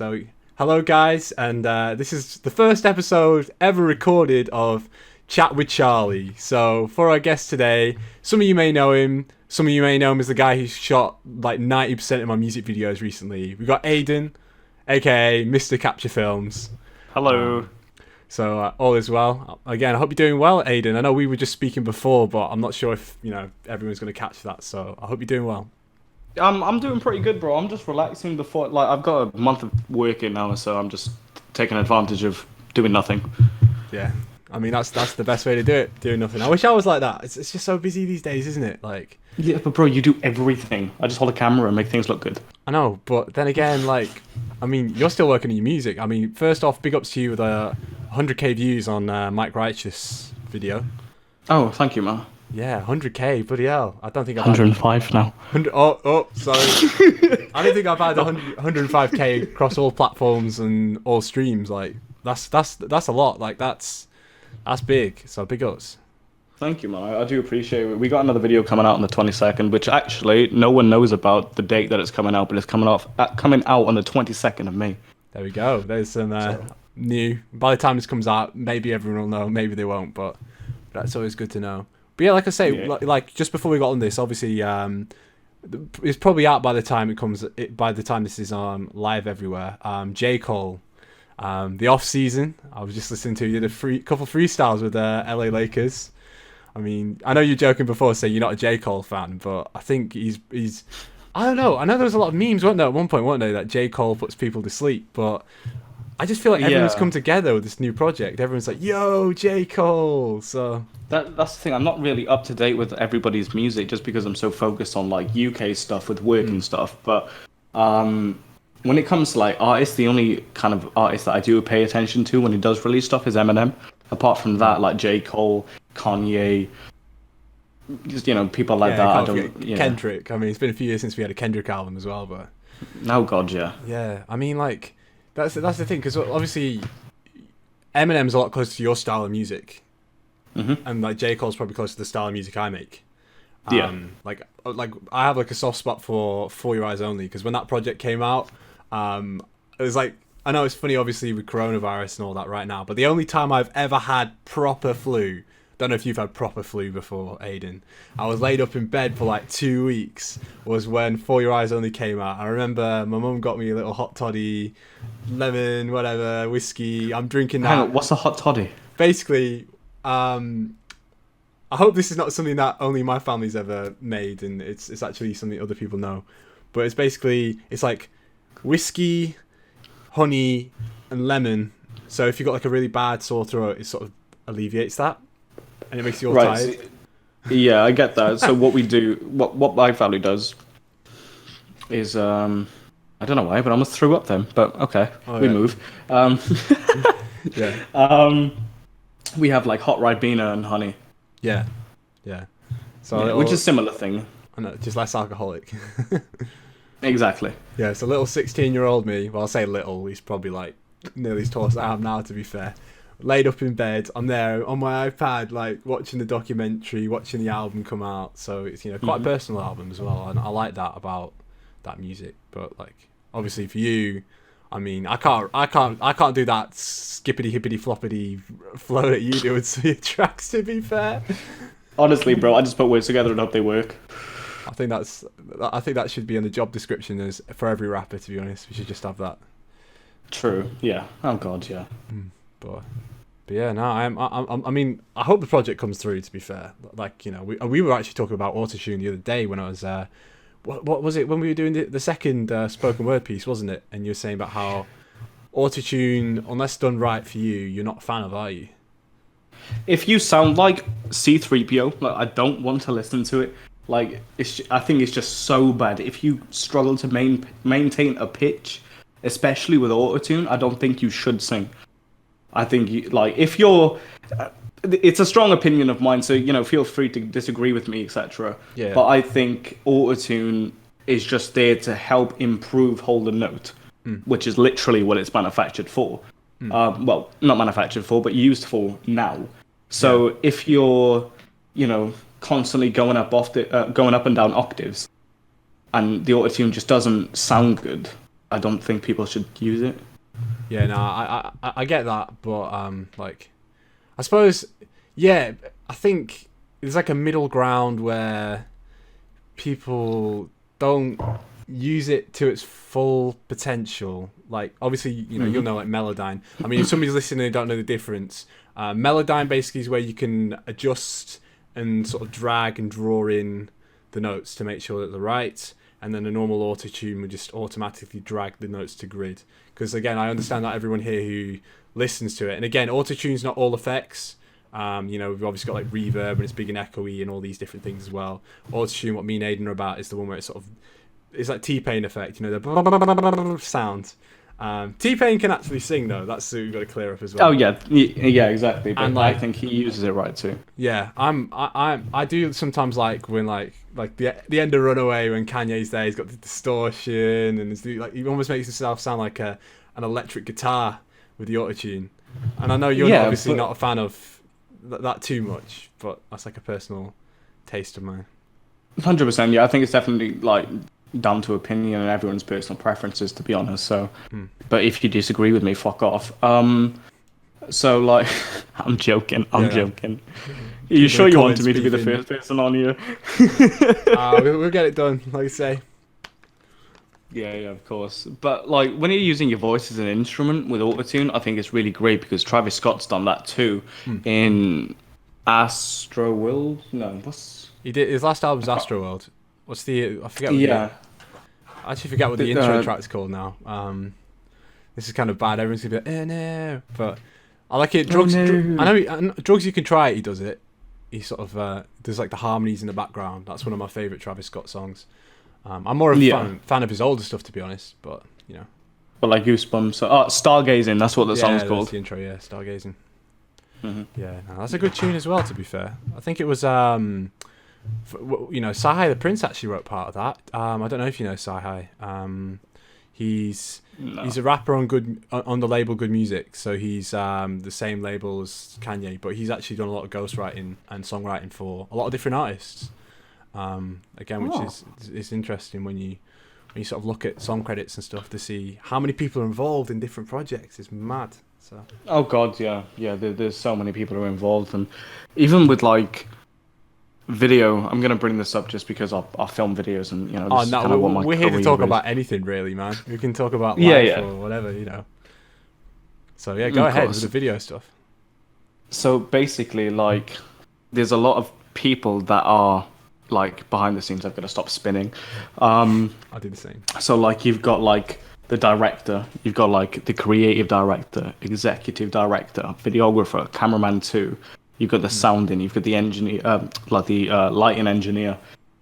So, hello guys, and this is the first episode ever recorded of Chat with Charlie. So, for our guest today, some of you may know him, some of you may know him as the guy who shot like 90% of my music videos recently. We've got ADN, aka Mr. Capture Films. Hello. So all is well. Again, I hope you're doing well, Aiden. I know we were just speaking before, but I'm not sure if everyone's going to catch that. So I hope you're doing well. I'm doing pretty good, bro. I'm just relaxing before, like, I've got a month of work in now, so I'm just taking advantage of doing nothing. Yeah, I mean that's the best way to do it. Doing nothing. I wish I was like that. It's just so busy these days, isn't it? Like. Yeah, but bro, you do everything. I just hold a camera and make things look good. I know, but then again, like, I mean, you're still working on your music. I mean, first off, big ups to you with 100k views on Mike Righteous video. Oh, thank you, man. Yeah, 100k, bloody hell. I don't think I've 105 had... now. Sorry. I don't think I've had 105k across all platforms and all streams. Like, that's a lot. Like, that's big. So big ups. Thank you, man. I do appreciate it. We got another video coming out on the 22nd, which actually no one knows about the date that it's coming out, but it's coming out on the 22nd of May. There we go. There's some new. By the time this comes out, maybe everyone will know, maybe they won't, but that's always good to know. But yeah, like I say, like just before we got on this, obviously, it's probably out by the time it comes. By the time this is live everywhere. J. Cole, the off season. I was just listening to. You did a couple freestyles with LA Lakers. I mean, I know you're joking before saying you're not a J. Cole fan, but I think he's. I don't know. I know there was a lot of memes, weren't there, at one point, weren't there, that J. Cole puts people to sleep, but I just feel like everyone's come together with this new project. Everyone's like, yo, J. Cole. So that's the thing. I'm not really up to date with everybody's music just because I'm so focused on like UK stuff with work and stuff. But when it comes to like artists, the only kind of artist that I do pay attention to when he does release stuff is Eminem. Apart from that, like J. Cole, Kanye, just, people like that. I don't. Kendrick. I mean, it's been a few years since we had a Kendrick album as well, but. Oh God, yeah. Yeah, I mean, like, that's the thing, because obviously, Eminem's a lot closer to your style of music, and like J. Cole's probably closer to the style of music I make. Like I have like a soft spot for Your Eyes Only, because when that project came out, it was like. I know it's funny, obviously, with coronavirus and all that right now, but the only time I've ever had proper flu, don't know if you've had proper flu before, Aiden, I was laid up in bed for like 2 weeks, was when For Your Eyes Only came out. I remember my mum got me a little hot toddy, lemon, whatever, whiskey. I'm drinking that. Hang on, what's a hot toddy? Basically, I hope this is not something that only my family's ever made, and it's actually something other people know. But it's basically, it's like whiskey, honey and lemon, so if you've got like a really bad sore throat, it sort of alleviates that and it makes you all tired. Yeah, I get that. So what we do, what my family does is I don't know why, but I almost threw up then, but okay. We move. We have like hot Ribena and honey. Yeah so which is a similar thing. I know, just less alcoholic. Exactly. Yeah, so little 16-year-old me, well, I'll say little, he's probably like nearly as tall as I am now, to be fair, laid up in bed, I'm there on my iPad, like watching the documentary, watching the album come out, so it's quite a personal album as well, and I like that about that music. But like, obviously for you, I mean, I can't do that skippity hippity floppity flow that you do with some of your tracks, to be fair. Honestly, bro, I just put words together and hope they work. I think that should be in the job description as for every rapper, to be honest. We should just have that. True. Yeah. Oh God. Yeah. But yeah, no. I mean, I hope the project comes through. To be fair, like we were actually talking about autotune the other day when I was what was it when we were doing the second spoken word piece, wasn't it? And you were saying about how autotune, unless done right for you, you're not a fan of, are you? If you sound like C-3PO, like I don't want to listen to it. Like, I think it's just so bad. If you struggle to maintain a pitch, especially with autotune, I don't think you should sing. I think if you're, it's a strong opinion of mine, so feel free to disagree with me, etc. Yeah. But I think autotune is just there to help improve hold a note, which is literally what it's manufactured for. Well, not manufactured for, but used for now. So if you're, constantly going up and down octaves, and the autotune just doesn't sound good, I don't think people should use it. Yeah, no, I get that, but like, I suppose, yeah, I think there's like a middle ground where people don't use it to its full potential. Like, obviously, you'll know like Melodyne. I mean, if somebody's listening and don't know the difference, Melodyne basically is where you can adjust and sort of drag and draw in the notes to make sure that they're right. And then a normal auto-tune would just automatically drag the notes to grid. Because again, I understand that everyone here who listens to it, and again, auto-tune's not all effects. We've obviously got like reverb and it's big and echoey and all these different things as well. Auto-tune, what me and Aiden are about, is the one where it's sort of, it's like T-Pain effect, the sound. T-Pain can actually sing though. That's what we've got to clear up as well. Oh yeah, exactly. But and like, I think he uses it right too. Yeah, I do sometimes like when like the end of Runaway when Kanye's there, he's got the distortion and it's like he almost makes himself sound like an electric guitar with the autotune. And I know you're obviously not a fan of that too much, but that's like a personal taste of mine. 100%. Yeah, I think it's definitely like down to opinion and everyone's personal preferences, to be honest. So, but if you disagree with me, fuck off. So like, I'm joking. Are you sure you wanted me to be the first person on here? We'll get it done, like I say. Yeah, of course. But like, when you're using your voice as an instrument with autotune, I think it's really great because Travis Scott's done that too in Astroworld. No, he did. His last album's Astroworld. What's I forget. I actually forget what the intro track's called now. This is kind of bad. Everyone's gonna be like, no, but I like it. Drugs. I know. Drugs You Can Try It. He does it. He sort of does like the harmonies in the background. That's one of my favorite Travis Scott songs. I'm more of a fan of his older stuff, to be honest. But But like Goosebumps. Stargazing. That's what the song's called. That's the intro. Yeah, Stargazing. Yeah, no, that's a good tune as well. To be fair, I think it was Sci-Hi the Prince actually wrote part of that. I don't know if you know Sci-Hi. He's a rapper on the label Good Music, so he's the same label as Kanye, but he's actually done a lot of ghostwriting and songwriting for a lot of different artists. Which is interesting when you sort of look at song credits and stuff to see how many people are involved in different projects. It's mad. So. Oh God, yeah. There's so many people who are involved, and even with like video, I'm gonna bring this up just because I film videos, and we're here to talk about anything really, man. We can talk about life or whatever, So yeah, go ahead with the video stuff. So basically, like, there's a lot of people that are like behind the scenes. I've got to stop spinning. I do the same. So like, you've got like the director, you've got like the creative director, executive director, videographer, cameraman too. You've got the sounding, you've got the engineer, like the lighting engineer,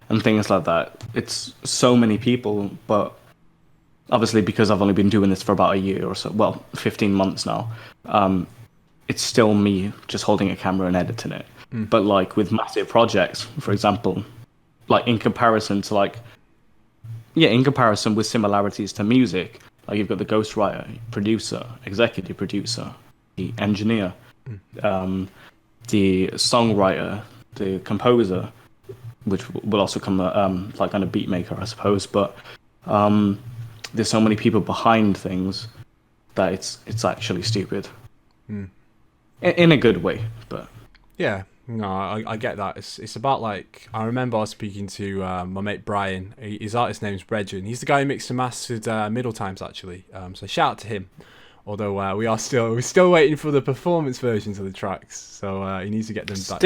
and things like that. It's so many people, but obviously because I've only been doing this for about a year or so, 15 months now, it's still me just holding a camera and editing it. But like with massive projects, for example, like in comparison with similarities to music, like you've got the ghostwriter, producer, executive producer, the engineer, the songwriter, the composer, which will also come like on a beat maker, I suppose. But there's so many people behind things that it's actually stupid, in a good way. But yeah, no, I get that. It's about like, I remember I was speaking to my mate Brian. His artist name's Bregin. He's the guy who mixed and mastered Middle Times actually. So shout out to him. Although we're still waiting for the performance versions of the tracks, so he needs to get them back.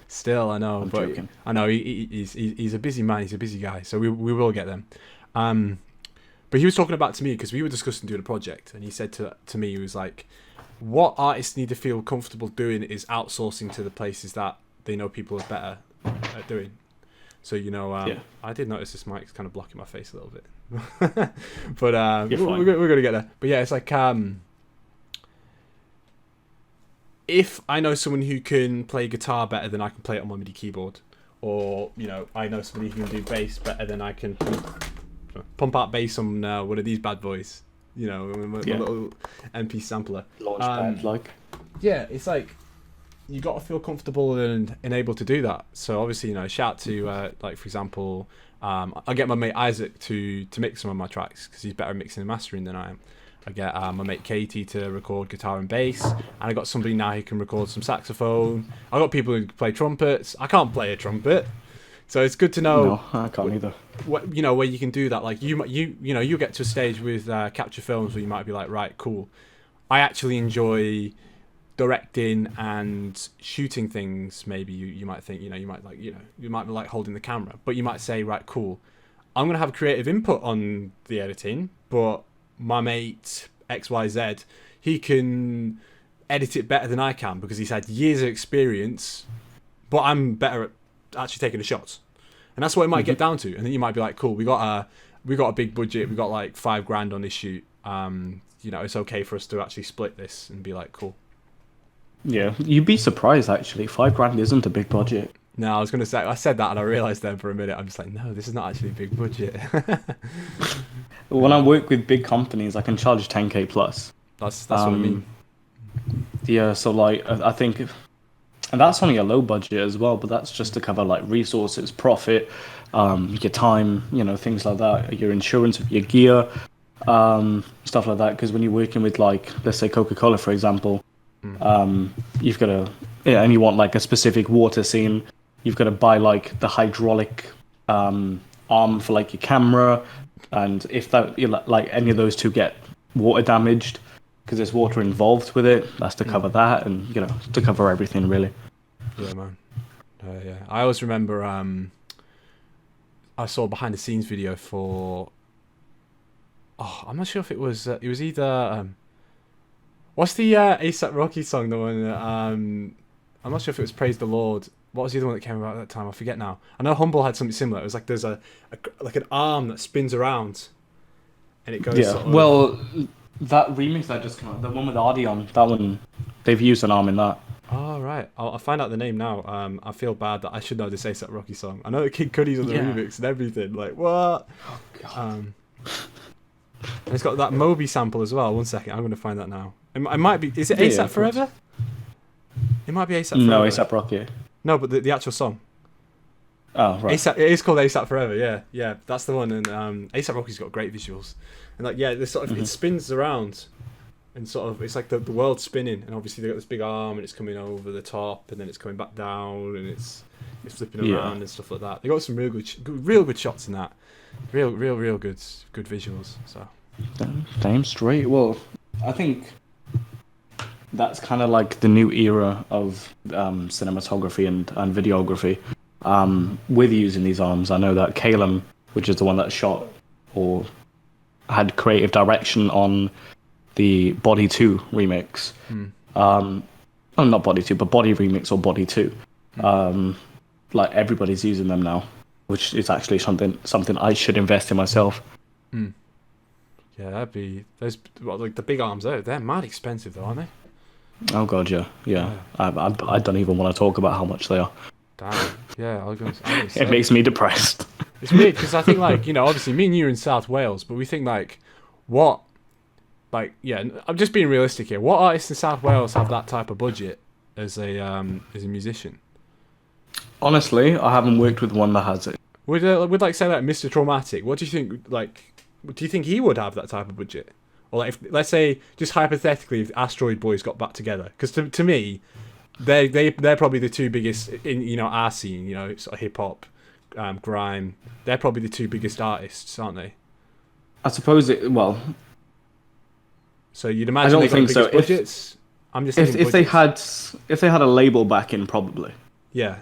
Still, I know, but joking. I know he's a busy man. He's a busy guy, so we will get them. But he was talking about to me because we were discussing doing a project, and he said to me, he was like, what artists need to feel comfortable doing is outsourcing to the places that they know people are better at doing. So I did notice this mic's kind of blocking my face a little bit. But we're gonna get there. But yeah, it's like if I know someone who can play guitar better than I can play it on my MIDI keyboard, or I know somebody who can do bass better than I can pump out bass on one of these bad boys, my little MP sampler. Launchpad, yeah, it's like you got to feel comfortable and able to do that. So obviously, shout to like for example, I get my mate Isaac to mix some of my tracks because he's better at mixing and mastering than I am. I get my mate Katie to record guitar and bass, and I got somebody now who can record some saxophone. I got people who play trumpets. I can't play a trumpet, so it's good to know. No, I can't either. Where you can do that. Like you get to a stage with capture films where you might be like, right, cool. I actually enjoy directing and shooting things. Maybe you might think, you might be like holding the camera, but you might say, right, cool. I'm gonna have creative input on the editing, but my mate XYZ, he can edit it better than I can because he's had years of experience, but I'm better at actually taking the shots. And that's what it might get down to. And then you might be like, cool, we got a big budget, we got like $5,000 on this shoot. It's okay for us to actually split this and be like, cool. Yeah, you'd be surprised actually. $5,000 isn't a big budget. No, I was gonna say, I said that and I realised then for a minute, I'm just like, no, this is not actually a big budget. When I work with big companies, I can charge 10K plus. That's what I mean. Yeah, so like I think, and that's only a low budget as well, but that's just to cover like resources, profit, your time, things like that, your insurance, your gear, stuff like that. Because when you're working with like, let's say Coca-Cola, for example, you've got to, and you want like a specific water scene, you've got to buy like the hydraulic arm for like your camera. And if that, like any of those two get water damaged, because there's water involved with it, that's to cover that, and to cover everything really. Yeah, man. Yeah, I always remember I saw a behind the scenes video for. Oh, I'm not sure if it was either. What's the ASAP Rocky song? The one. I'm not sure if it was Praise the Lord. What was the other one that came about at that time? I forget now. I know Humble had something similar. It was like there's like an arm that spins around, and it goes. Yeah. Sort of... Well, that remix that just came out, the one with Artie on, that one, they've used an arm in that. Oh right, I'll find out the name now. I feel bad that I should know this ASAP Rocky song. I know that Kid Cudi's on the remix and everything. Like what? Oh god. And it's got that Moby sample as well. 1 second, I'm gonna find that now. It might be. Is it ASAP Forever? It might be ASAP Forever. No, ASAP Rocky. No, but the actual song. Oh, right. ASAP, it is called ASAP Forever, yeah, that's the one. And ASAP Rocky's got great visuals, and like this sort of it spins around, and sort of it's like the world spinning, and obviously they got this big arm, and it's coming over the top, and then it's coming back down, and it's flipping around and stuff like that. They got some real good shots in that, real good visuals. So damn straight. Well, I think that's kind of like the new era of cinematography and videography with using these arms. I know that Calum, which is the one that shot or had creative direction on the Body 2 remix. Not Body 2, but Body remix or Body 2. Like everybody's using them now, which is actually something I should invest in myself. Yeah, that'd be like the big arms. They're mad expensive though, aren't they? Oh god, yeah. I don't even want to talk about how much they are. Damn. Yeah, I was going to say. It makes me depressed. It's weird because I think like obviously me and you are in South Wales, but we think like what, like I'm just being realistic here. What artists in South Wales have that type of budget as a musician? Honestly, I haven't worked with one that has it. Would like say like Mr. Traumatic? What do you think? Like, do you think he would have that type of budget? Or like, if, let's say, just hypothetically, if Asteroid Boys got back together, because to me, they're probably the two biggest in our scene, sort of hip hop, grime. They're probably the two biggest artists, aren't they? I suppose well. So you'd imagine I don't they got think the so. biggest budgets. I'm just thinking if they had a label back in, probably. Yeah.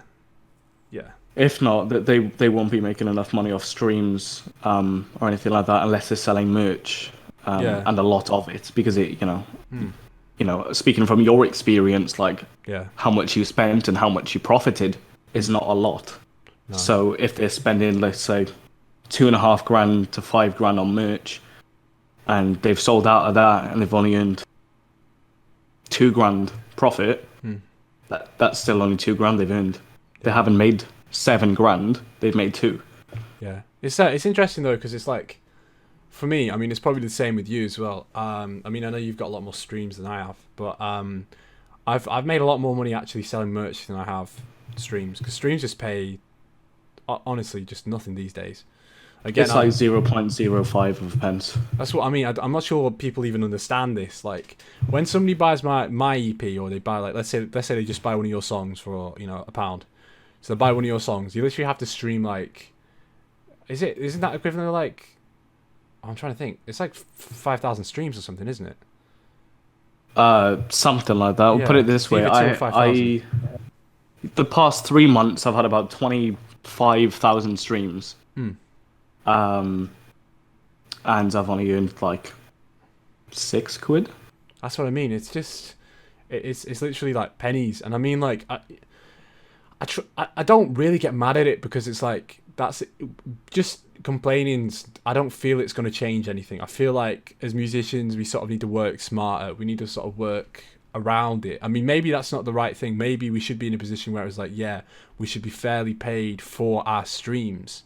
If not, they won't be making enough money off streams or anything like that unless they're selling merch. And a lot of it, because it, speaking from your experience, like how much you spent and how much you profited is not a lot. No. So if they're spending, let's say, $2,500 to $5,000 on merch, and they've sold out of that, and they've only earned $2,000 profit, that's still only $2,000 they've earned. They haven't made $7,000; they've made $2,000. Yeah, it's interesting though, because it's like, for me, I mean, it's probably the same with you as well. I mean, I know you've got a lot more streams than I have, but I I've made a lot more money actually selling merch than I have streams, because streams just pay honestly just nothing these days. Again, it's like 0.05 of a pence. That's what I mean. I'm not sure people even understand this. Like, when somebody buys my EP, or they buy, like, let's say they just buy one of your songs for, you know, £1. So they buy one of your songs. You literally have to stream, like, isn't that equivalent to, like, I'm trying to think. It's like 5,000 streams or something, isn't it? Something like that. We'll put it this way. The past 3 months, I've had about 25,000 streams. And I've only earned like £6. That's what I mean. It's just, it's literally like pennies. And I mean, like, I don't really get mad at it, because it's like, that's it. Just complaining. I don't feel it's going to change anything. I feel like as musicians, we sort of need to work smarter. We need to sort of work around it. I mean, maybe that's not the right thing. Maybe we should be in a position where it's like, yeah, we should be fairly paid for our streams.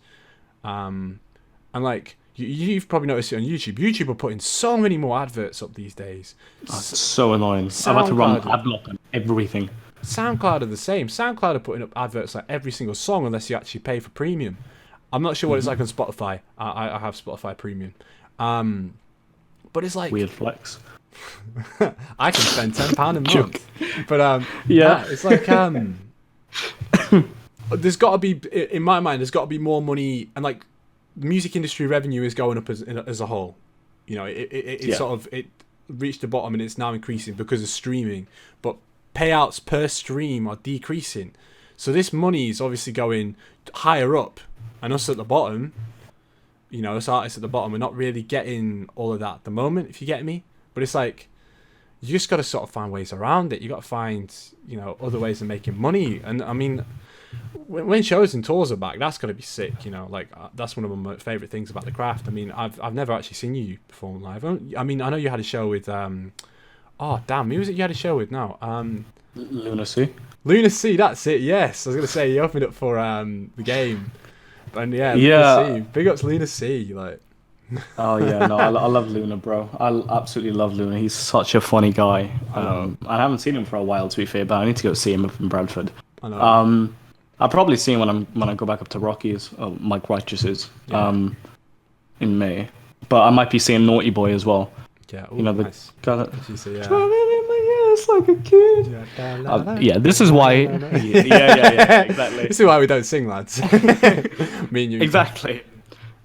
And like, you've probably noticed it on YouTube. YouTube are putting so many more adverts up these days. Oh, it's so annoying. I've had to run ad block on everything. Soundcloud are the same. Soundcloud are putting up adverts like every single song, unless you actually pay for premium. I'm not sure what it's like on Spotify. I have Spotify Premium. But it's like... Weird flex. I can spend £10 a month. But yeah, it's like... there's got to be... In my mind, there's got to be more money, and like... The music industry revenue is going up as a whole. You know, it sort of, it reached the bottom, and it's now increasing because of streaming. But payouts per stream are decreasing. So this money is obviously going higher up, and us at the bottom, you know, us artists at the bottom, we're not really getting all of that at the moment, if you get me. But it's like, you just got to sort of find ways around it. You got to find, you know, other ways of making money. And I mean, when shows and tours are back, that's going to be sick, you know. Like, that's one of my favourite things about the craft. I mean, I've never actually seen you perform live. I mean, I know you had a show with oh damn, who was it you had a show with now? Lunacy. Lunacy, that's it. Yes, I was going to say you opened up for the game, and yeah, Lunacy. Big ups Lunacy, like. Oh yeah, no, I love Luna, bro. I absolutely love Luna. He's such a funny guy. I haven't seen him for a while, to be fair, but I need to go see him up in Bradford. I know. I'll probably see him when I go back up to Rockies, Mike Righteous's, in May. But I might be seeing Naughty Boy as well. Yeah, you know, the nice. guy that Driving in my ass like a kid. Yeah, this is why. Yeah, exactly. This is why we don't sing, lads. Me and you. Exactly.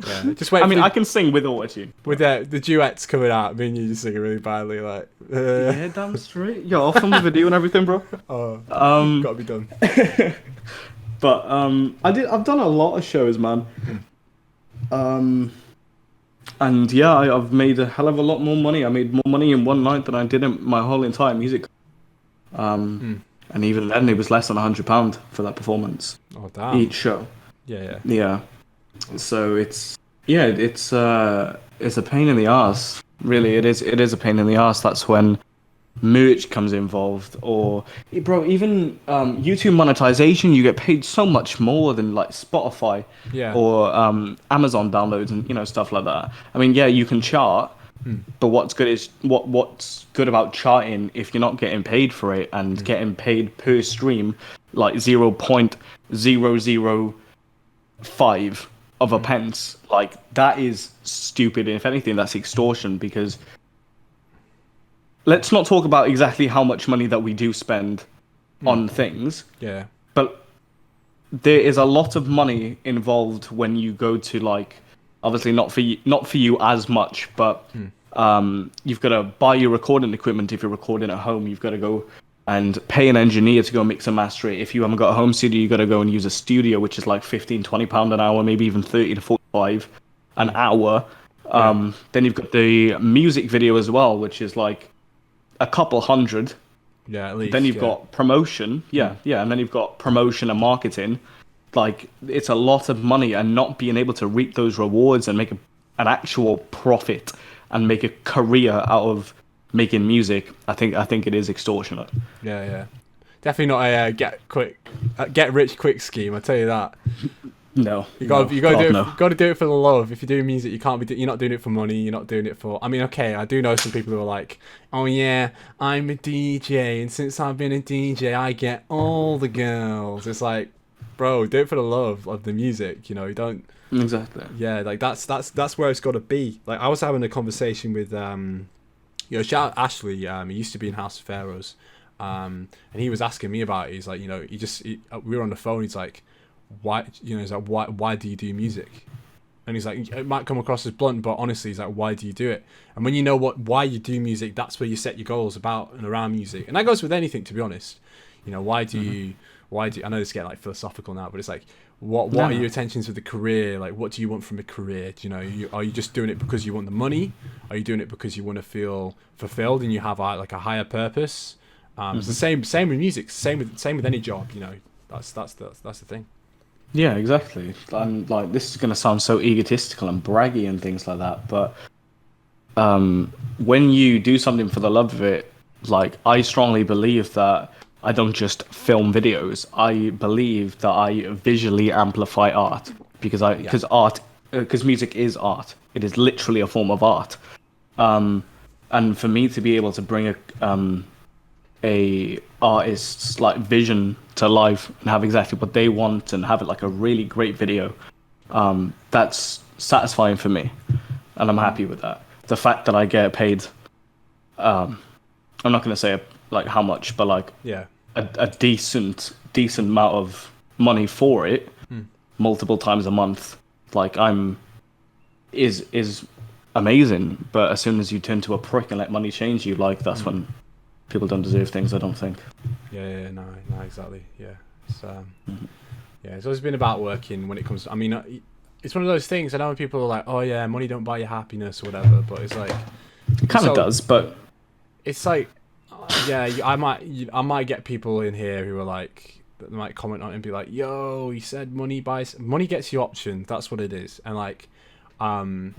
Yeah, just wait. I mean, I can sing with autotune. With the duets coming out, me and you just singing really badly, like. Yeah, damn straight. Yo, I'll film the video and everything, bro. Oh, gotta be done. But I've done a lot of shows, man. And yeah, I've made a hell of a lot more money. I made more money in one night than I did in my whole entire music. And even then, it was less than £100 for that performance. Oh damn! Each show. Yeah. So it's a pain in the ass. Really, it is a pain in the ass. That's when merch comes involved, or bro, even YouTube monetization. You get paid so much more than like Spotify, or Amazon downloads and, you know, stuff like that. I mean, yeah, you can chart, but what's good about charting if you're not getting paid for it and getting paid per stream, like 0.005 of a pence, like that is stupid. And if anything, that's extortion, because let's not talk about exactly how much money that we do spend on things. Yeah. But there is a lot of money involved when you go to, like, obviously not for you as much, but you've got to buy your recording equipment if you're recording at home. You've got to go and pay an engineer to go mix and master it. If you haven't got a home studio, you got to go and use a studio, which is like £15-20 an hour, maybe even 30 to 45 an hour. Then you've got the music video as well, which is like a couple hundred. Yeah, at least. Then you've got promotion. And then you've got promotion and marketing. Like, it's a lot of money, and not being able to reap those rewards and make an actual profit and make a career out of making music, I think it is extortionate. Yeah. Definitely not a get rich quick scheme, I tell you that. No, You got to do it. no. You got to do it for the love. If you're doing music, you can't be. You're not doing it for money. You're not doing it for. I mean, okay, I do know some people who are like, oh yeah, I'm a DJ, and since I've been a DJ, I get all the girls. It's like, bro, do it for the love of the music. You know, you don't. Exactly. Yeah, like that's where it's got to be. Like I was having a conversation with shout out Ashley. He used to be in House of Pharaohs, and he was asking me about it. He's like, we were on the phone. He's like, why, he's like, why do you do music? And he's like, it might come across as blunt, but honestly, he's like, why do you do it? And when you know why you do music, that's where you set your goals about and around music. And that goes with anything, to be honest. Why do you? I know this is getting like philosophical now, but it's like, what are your intentions with the career? Like, what do you want from a career? Are you just doing it because you want the money? Are you doing it because you want to feel fulfilled and you have like a higher purpose? It's the same with music. Same with any job. That's the thing. Yeah, exactly. And like, this is going to sound so egotistical and braggy and things like that, but when you do something for the love of it, like, I strongly believe that I don't just film videos. I believe that I visually amplify art because music is art. It is literally a form of art. And for me to be able to bring a artist's like vision to life and have exactly what they want and have it like a really great video, that's satisfying for me, and I'm happy with that. The fact that I get paid, I'm not going to say like how much, but like a decent amount of money for it, multiple times a month, like is amazing. But as soon as you turn to a prick and let money change you, like, that's when people don't deserve things, I don't think. No, exactly. Yeah, it's it's always been about working when it comes to, I mean, it's one of those things. I know when people are like, oh yeah, money don't buy you happiness or whatever, but it's like, it kind of does, but it's like, I might get people in here who are like, that might comment on it and be like, yo, he said money gets you options. That's what it is. And like, I'm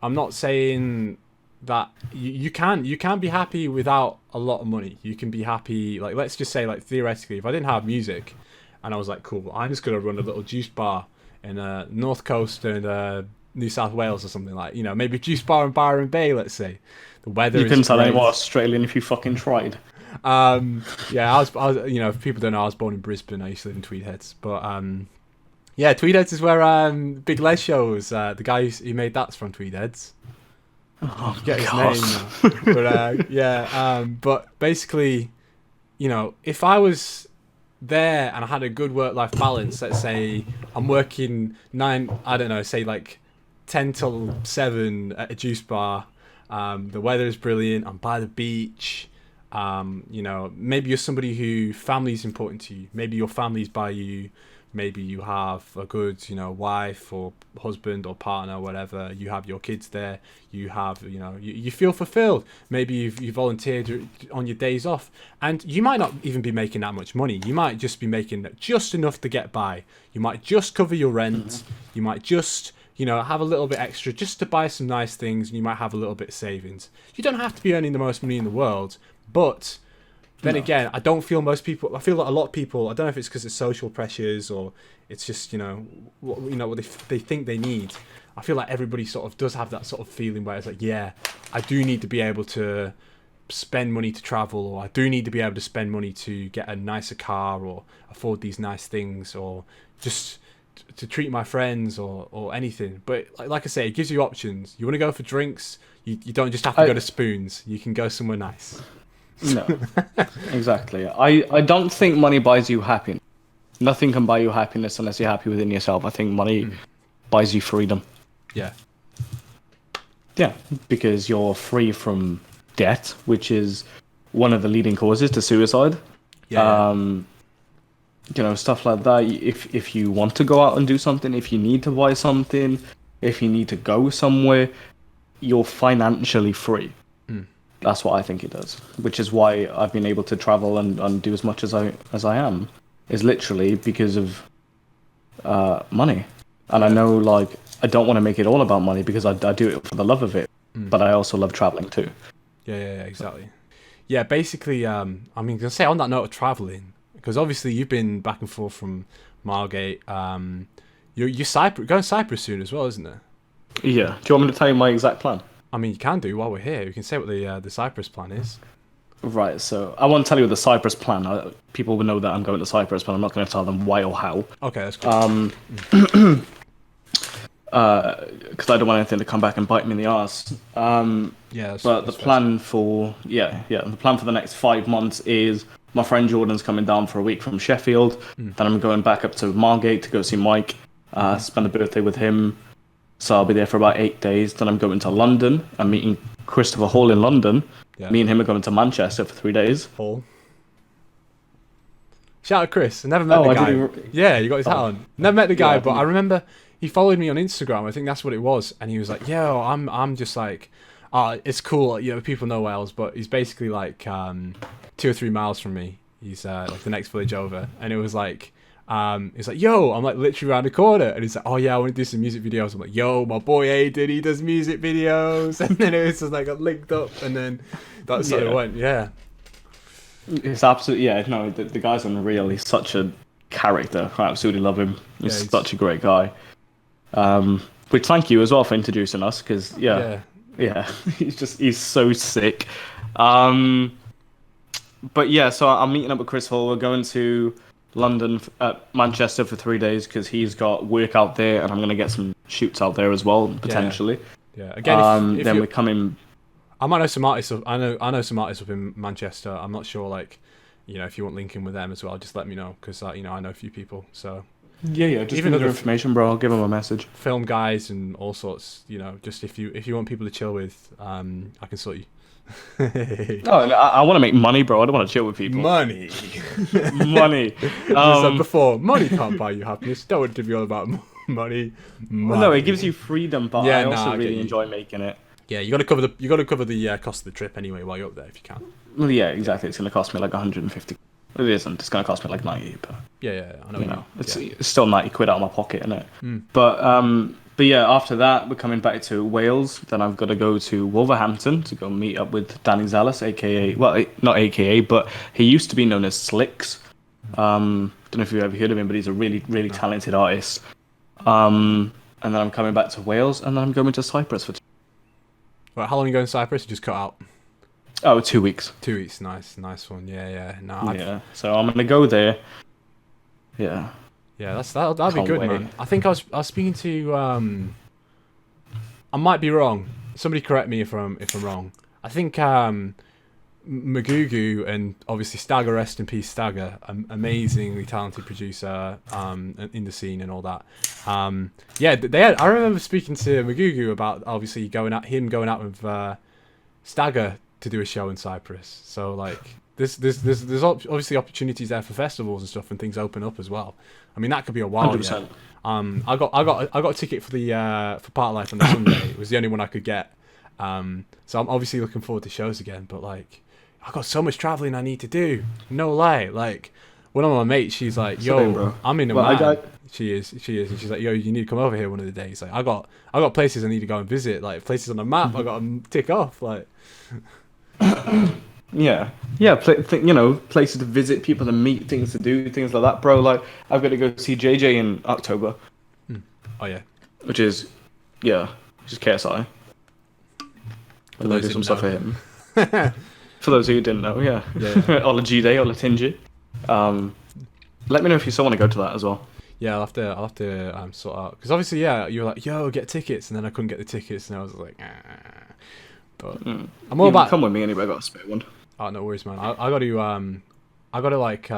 not saying that you can be happy without a lot of money. You can be happy, like, let's just say, like, theoretically, if I didn't have music and I was like, cool, I'm just gonna run a little juice bar in North Coast and New South Wales or something, like, maybe a juice bar in Byron Bay, let's say. The weather is great. You couldn't tell anyone Australian if you fucking tried. I was if people don't know, I was born in Brisbane. I used to live in Tweed Heads, but Tweed Heads is where Big Les shows. The guy who made that's from Tweed Heads. Oh, get his name now. But but basically, if I was there and I had a good work-life balance, let's say I'm working 10 till 7 at a juice bar, the weather is brilliant, I'm by the beach, maybe you're somebody who family is important to you, maybe your family's by you, maybe you have a good wife or husband or partner or whatever, you have your kids there, you have you feel fulfilled, maybe you volunteered on your days off, and you might not even be making that much money. You might just be making just enough to get by. You might just cover your rent, you might just have a little bit extra just to buy some nice things, and you might have a little bit of savings. You don't have to be earning the most money in the world, but then again, I don't feel most people. I feel like a lot of people. I don't know if it's because it's social pressures or it's just what they think they need. I feel like everybody sort of does have that sort of feeling where it's like, yeah, I do need to be able to spend money to travel, or I do need to be able to spend money to get a nicer car or afford these nice things, or just to treat my friends or anything. But like I say, it gives you options. You want to go for drinks, you don't just have to go to Spoons. You can go somewhere nice. No, exactly. I don't think money buys you happiness. Nothing can buy you happiness unless you're happy within yourself. I think money buys you freedom. Yeah, because you're free from debt, which is one of the leading causes to suicide. Stuff like that. If you want to go out and do something, if you need to buy something, if you need to go somewhere, you're financially free. That's what I think it does, which is why I've been able to travel and do as much as I am, is literally because of money. And I know, like, I don't want to make it all about money because I do it for the love of it, but I also love traveling too. Yeah, exactly. Yeah, basically, I mean, to say on that note of traveling, because obviously you've been back and forth from Margate. You're Cyprus, going to Cyprus soon as well, isn't it? Yeah. Do you want me to tell you my exact plan? I mean, you can do while we're here. We can say what the Cyprus plan is. Right, so I won't tell you the Cyprus plan. People will know that I'm going to Cyprus, but I'm not going to tell them why or how. Okay, that's cool. Because I don't want anything to come back and bite me in the arse. Yeah, but the plan for the plan for the next 5 months is my friend Jordan's coming down for a week from Sheffield. Then I'm going back up to Margate to go see Mike, spend the birthday with him. So I'll be there for about 8 days. Then I'm going to London. I'm meeting Christopher Hall in London. Yeah. Me and him are going to Manchester for 3 days. Hall. Shout out Chris. I never met the guy. Yeah, you got his hat on. Never met the guy, but I remember he followed me on Instagram. I think that's what it was. And he was like, yo, I'm just like, it's cool. You know, people know Wales, but he's basically like 2 or 3 miles from me. He's like the next village over. And it was like, he's like, yo, I'm like literally around the corner. And he's like, oh yeah, I want to do some music videos. I'm like, yo, my boy Aiden, he does music videos. And then it was just like got linked up. And then that's how it went. Yeah. It's absolutely, no, the guy's unreal. He's such a character. I absolutely love him. He's such a great guy. Which thank you as well for introducing us, because he's so sick. But yeah, so I'm meeting up with Chris Hall. We're going to London, Manchester for 3 days because he's got work out there, and I'm gonna get some shoots out there as well potentially. Yeah. Again, if then we're coming. I might know some artists. I know some artists up in Manchester. I'm not sure, like, you know, if you want linking with them as well, just let me know, because you know, I know a few people. So yeah, just even other information, bro. I'll give them a message. Film guys and all sorts. You know, just if you want people to chill with, I can sort you. I want to make money, bro. I don't want to chill with people. Money. Money. Just said before, money can't buy you happiness. Don't want it to be all about money. Well, no, it gives you freedom, but I also really enjoy making it. Yeah, you got to cover the cost of the trip anyway while you're up there if you can. Well, yeah, exactly. It's going to cost me like 150. It isn't. It's going to cost me like 90. But yeah, I know. You know, it's still 90 quid out of my pocket, isn't it? But yeah, after that, we're coming back to Wales. Then I've got to go to Wolverhampton to go meet up with Danny Zallis, aka, well, not aka, but he used to be known as Slicks. Don't know if you've ever heard of him, but he's a really, really talented artist. And then I'm coming back to Wales, and then I'm going to Cyprus for. Right, how long are you going to Cyprus? You just cut out. Oh, 2 weeks. 2 weeks, nice one. Yeah. No, so I'm gonna go there. Yeah. Yeah, that'd be good, man. I think I was speaking to I might be wrong. Somebody correct me if I'm wrong. I think Magugu and obviously Stagger, rest in peace, Stagger, amazingly talented producer in the scene and all that. I remember speaking to Magugu about obviously going out with Stagger to do a show in Cyprus. So like there's obviously opportunities there for festivals and stuff, and things open up as well. I mean, that could be a while. 100%. I got a ticket for the for Part Life on the Sunday. It was the only one I could get. So I'm obviously looking forward to shows again, but like I got so much traveling I need to do. No lie. Like one of my mates, she's like, "Yo, I'm in a man." She is, and she's like, "Yo, you need to come over here one of the days." Like I got places I need to go and visit, like places on the map I got to tick off, like. Yeah, places to visit, people to meet, things to do, things like that, bro. Like I've got to go see JJ in October. Oh yeah, which is KSI. For those do some stuff for him. For those who didn't know, yeah. Ola G Day, Ola Tingy. Let me know if you still want to go to that as well. Yeah, I'll have to sort out, because obviously, you were like, yo, get tickets, and then I couldn't get the tickets, and I was like, But I'm all about. Come with me anyway. I got a spare one. Oh, no worries, man. I got to like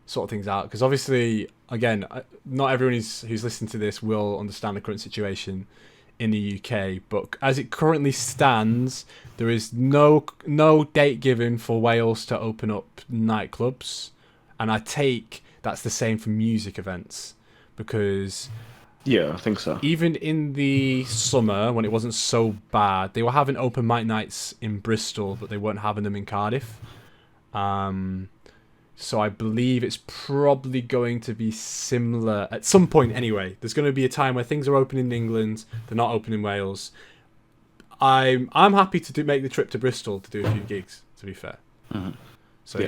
sort things out, because obviously, again, not everyone who's listening to this will understand the current situation in the UK, but as it currently stands, there is no date given for Wales to open up nightclubs, and I take that's the same for music events, because yeah, I think so. Even in the summer, when it wasn't so bad, they were having open mic nights in Bristol, but they weren't having them in Cardiff. So I believe it's probably going to be similar at some point anyway. There's going to be a time where things are open in England, they're not open in Wales. I'm happy to make the trip to Bristol to do a few gigs, to be fair. Mm-hmm. So,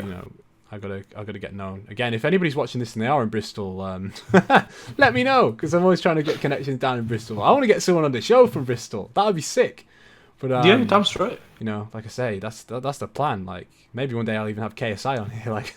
I gotta get known. Again, if anybody's watching this and they are in Bristol, let me know, because I'm always trying to get connections down in Bristol. I want to get someone on the show from Bristol. That would be sick. But yeah, damn straight. You know, like I say, that's the plan. Like maybe one day I'll even have KSI on here. Like.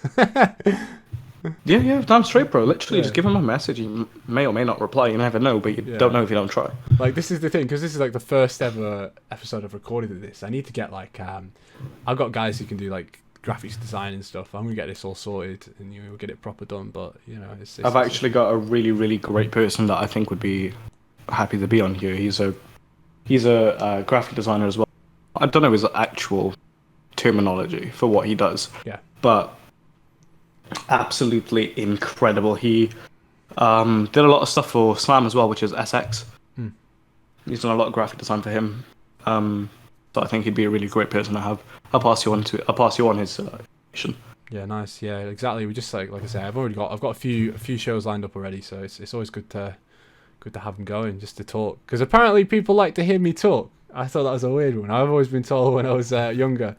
Yeah, damn straight, bro. Literally, just give him a message. He may or may not reply. You never know, but you don't know if you don't try. Like, this is the thing, because this is like the first ever episode I've recorded of this. I need to get like, I've got guys who can do like graphics design and stuff. I'm gonna get this all sorted and we'll get it proper done. But you know, I've actually got a really, really great person that I think would be happy to be on here. He's a graphic designer as well. I don't know his actual terminology for what he does. Yeah. But absolutely incredible. He did a lot of stuff for Slam as well, which is SX. He's done a lot of graphic design for him. So I think he'd be a really great person to have. I'll pass you on his information. Yeah, nice. Yeah, exactly. We just like I say, I've got a few shows lined up already, so it's always good to have them going just to talk, because apparently people like to hear me talk. I thought that was a weird one. I've always been told when I was younger.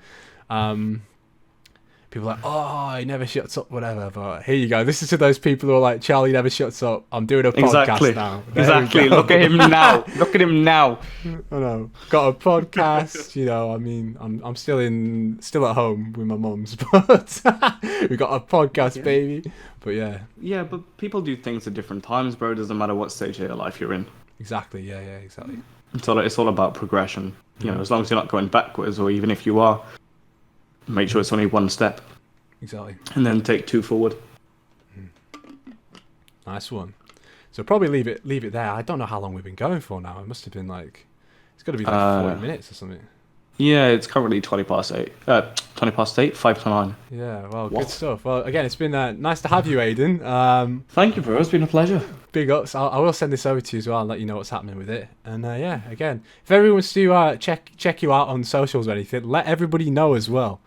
People are like, oh, he never shuts up, whatever. But here you go. This is to those people who are like, Charlie never shuts up. I'm doing a podcast now. Exactly. Look at him now. Look at him now. I know. Got a podcast. You know, I mean, I'm still at home with my mum's, but we got a podcast, baby. But yeah. Yeah, but people do things at different times, bro. It doesn't matter what stage of your life you're in. Exactly. Yeah. Exactly. It's all about progression. You know, as long as you're not going backwards, or even if you are, make sure it's only one step. Exactly. And then take 2 forward. Nice one. So probably leave it there. I don't know how long we've been going for now. It must have been like, it's got to be like 40 minutes or something. Yeah, it's currently 20 past 8. 20 past 8, 5 to 9. Yeah, well, good stuff. Well, again, it's been nice to have you, Aiden. Thank you, bro. It's been a pleasure. Big ups. I will send this over to you as well and let you know what's happening with it. And yeah, again, if everyone wants to check you out on socials or anything, let everybody know as well.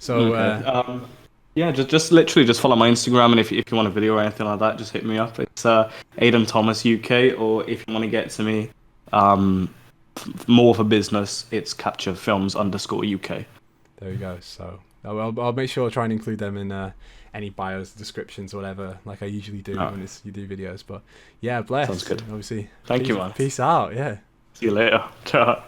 So yeah, just literally just follow my Instagram, and if you want a video or anything like that, just hit me up. It's Aiden Thomas UK, or if you want to get to me more for business, it's Capture Films _UK. There you go. So I'll make sure to try and include them in any bios, descriptions, or whatever, like I usually do when you do videos. But yeah, bless. Sounds good. Obviously. Thank you, man. Peace out. Yeah. See you later. Ciao.